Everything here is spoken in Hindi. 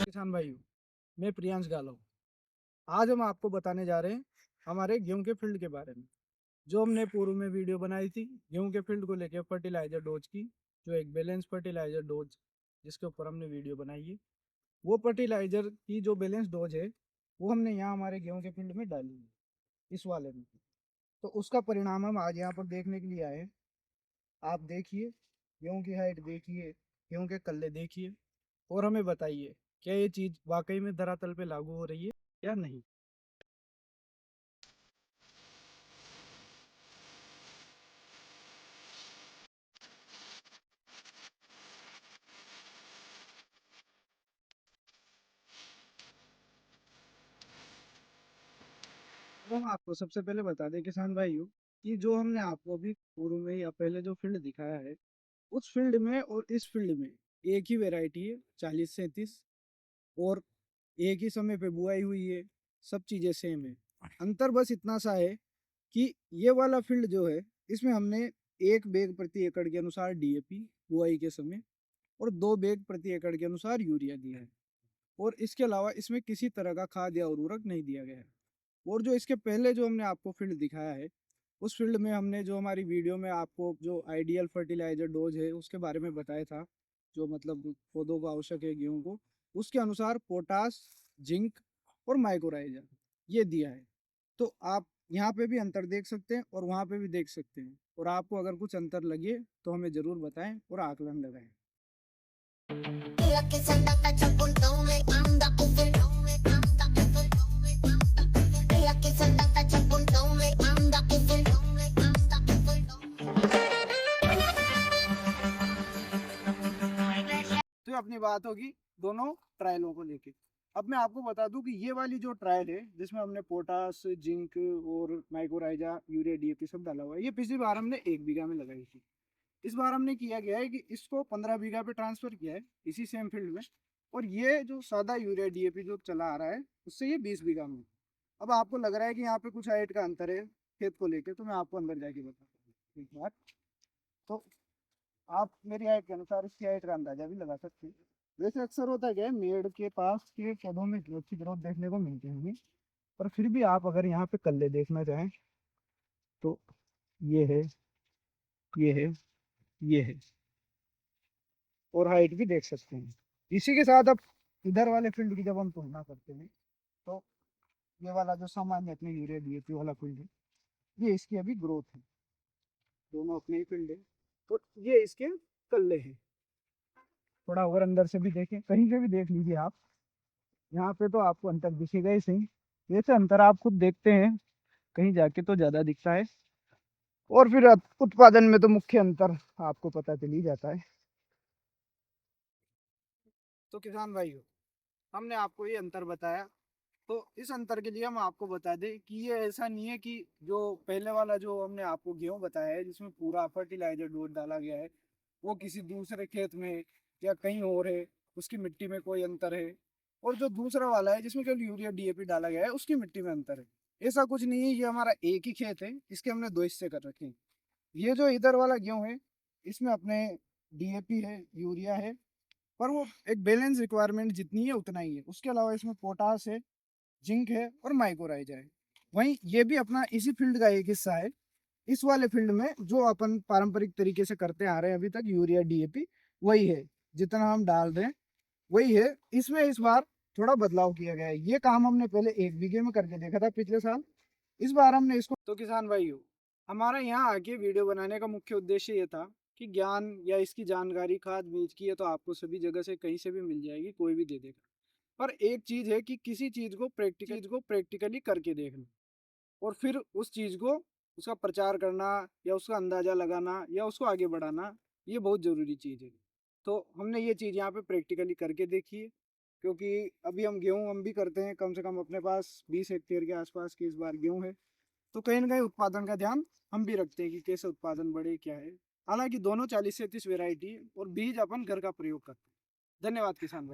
किसान भाइयों, मैं प्रियांश गालो। आज हम आपको बताने जा रहे हैं हमारे गेहूं के फील्ड के बारे में। जो हमने पूर्व में वीडियो बनाई थी गेहूं के फील्ड को लेकर फर्टिलाइजर डोज की, जो एक बैलेंस फर्टिलाइजर डोज जिसके ऊपर हमने वीडियो बनाई है, वो फर्टिलाइजर की जो बैलेंस डोज है वो हमने यहाँ हमारे गेहूं के फील्ड में डाली है, इस वाले में। तो उसका परिणाम हम आज यहाँ पर देखने के लिए आए हैं। आप देखिए, गेहूं की हाइट देखिए, गेहूं के कल्ले देखिए, और हमें बताइए क्या ये चीज़ वाकई में धरातल पे लागू हो रही है या नहीं। तो हम आपको सबसे पहले बता दें किसान भाइयों कि जो हमने आपको अभी पूर्व में या पहले जो फील्ड दिखाया है, उस फील्ड में और इस फील्ड में एक ही वैरायटी है 40-37, और एक ही समय पे बुआई हुई है, सब चीज़ें सेम है। अंतर बस इतना सा है कि ये वाला फील्ड जो है इसमें हमने 1 बैग प्रति एकड़ के अनुसार डीएपी बुआई के समय और 2 बैग प्रति एकड़ के अनुसार यूरिया दिया है, और इसके अलावा इसमें किसी तरह का खाद या उर्वरक नहीं दिया गया है। और जो इसके पहले जो हमने आपको फील्ड दिखाया है, उस फील्ड में हमने जो हमारी वीडियो में आपको जो आइडियल फर्टिलाइजर डोज है उसके बारे में बताया था, जो मतलब पौधों को आवश्यक है गेहूं को, उसके अनुसार पोटास, जिंक और माइक्रोराइजा ये दिया है। तो आप यहाँ पे भी अंतर देख सकते हैं और वहाँ पे भी देख सकते हैं, और आपको अगर कुछ अंतर लगे तो हमें ज़रूर बताएं और आकलन लगाएं। तो अपनी बात होगी दोनों ट्रायलों को लेके। अब मैं आपको बता दूं कि ये वाली जो ट्रायल है जिसमें हमने पोटास, जिंक और माइक्रोराइजा, यूरिया, डीएपी सब डाला हुआ है, ये पिछली बार हमने 1 बीघा में लगाई थी। इस बार हमने किया गया है कि इसको 15 बीघा पे ट्रांसफर किया है इसी सेम फील्ड में, और ये जो सादा यूरिया डीएपी जो चला आ रहा है उससे ये 20 बीघा में। अब आपको लग रहा है कि यहाँ पे कुछ हाइट का अंतर है खेत को लेके, तो मैं आपको अंदर जाके बताता हूँ एक बार। तो आप मेरी हाइट के अनुसार इसकी हाइट का अंदाजा भी लगा सकते हैं। वैसे अक्सर होता है क्या है, मेड़ के पास के पौधों में अच्छी ग्रोथ देखने को मिलती होगी, पर फिर भी आप अगर यहाँ पे कल्ले देखना चाहें तो ये है, ये है, ये है, और हाइट भी देख सकते हैं। इसी के साथ अब इधर वाले फील्ड की जब हम तुलना करते हैं, तो ये वाला जो सामान्य अपने यूरिया डीएपी वाला फील्ड है, ये इसकी अभी ग्रोथ है, दोनों अपने ही फील्ड है, तो ये इसके कल्ले हैं। थोड़ा और अंदर से भी देखें, कहीं से भी देख लीजिए आप, यहाँ पे तो आपको अंतर दिखेगा ही सही। वैसे अंतर आप खुद देखते हैं, कहीं जाके तो ज्यादा दिखता है, और फिर उत्पादन में तो मुख्य अंतर आपको पता चल ही जाता है। तो किसान भाइयों, हमने आपको ये अंतर बताया, तो इस अंतर के लिए हम आपको बता दें कि ये ऐसा नहीं है कि जो पहले वाला जो हमने आपको गेहूं बताया है जिसमें पूरा फर्टिलाइजर डोज डाला गया है, वो किसी दूसरे खेत में या कहीं और है, उसकी मिट्टी में कोई अंतर है, और जो दूसरा वाला है जिसमें केवल यूरिया डीएपी डाला गया है उसकी मिट्टी में अंतर है। ऐसा कुछ नहीं है, ये हमारा एक ही खेत है, इसके हमने 2 हिस्से कर रखे हैं। ये जो इधर वाला गेहूं है इसमें अपने डीएपी है, यूरिया है, पर वो एक बैलेंस रिक्वायरमेंट जितनी है उतना ही है। उसके अलावा इसमें पोटास है, जिंक है और माइक्रोराइजा है। वहीं ये भी अपना इसी फील्ड का एक हिस्सा है। इस वाले फील्ड में जो अपन पारंपरिक तरीके से करते आ रहे हैं अभी तक, यूरिया डीएपी वही है, जितना हम डाल रहे हैं वही है। इसमें इस बार थोड़ा बदलाव किया गया है। ये काम हमने पहले 1 बीघे में करके देखा था पिछले साल, इस बार हमने इसको। तो किसान भाइयों, हमारा यहाँ आके वीडियो बनाने का मुख्य उद्देश्य ये था कि ज्ञान या इसकी जानकारी खाद बीज की है तो आपको सभी जगह से कहीं से भी मिल जाएगी, कोई भी दे देगा। पर एक चीज है कि किसी चीज को प्रैक्टिकली करके देखना, और फिर उस चीज को उसका प्रचार करना या उसका अंदाजा लगाना या उसको आगे बढ़ाना, ये बहुत जरूरी चीज है। तो हमने ये चीज यहाँ पे प्रैक्टिकली करके देखी है, क्योंकि अभी हम गेहूं हम भी करते हैं, कम से कम अपने पास 20 हेक्टेयर के आसपास की इस बार गेहूं है, तो कहीं ना कहीं उत्पादन का ध्यान हम भी रखते हैं कि कैसे उत्पादन बढ़े क्या है। हालांकि दोनों 40 से 30 वेराइटी और बीज अपन घर का प्रयोग करते हैं। धन्यवाद किसान भाई।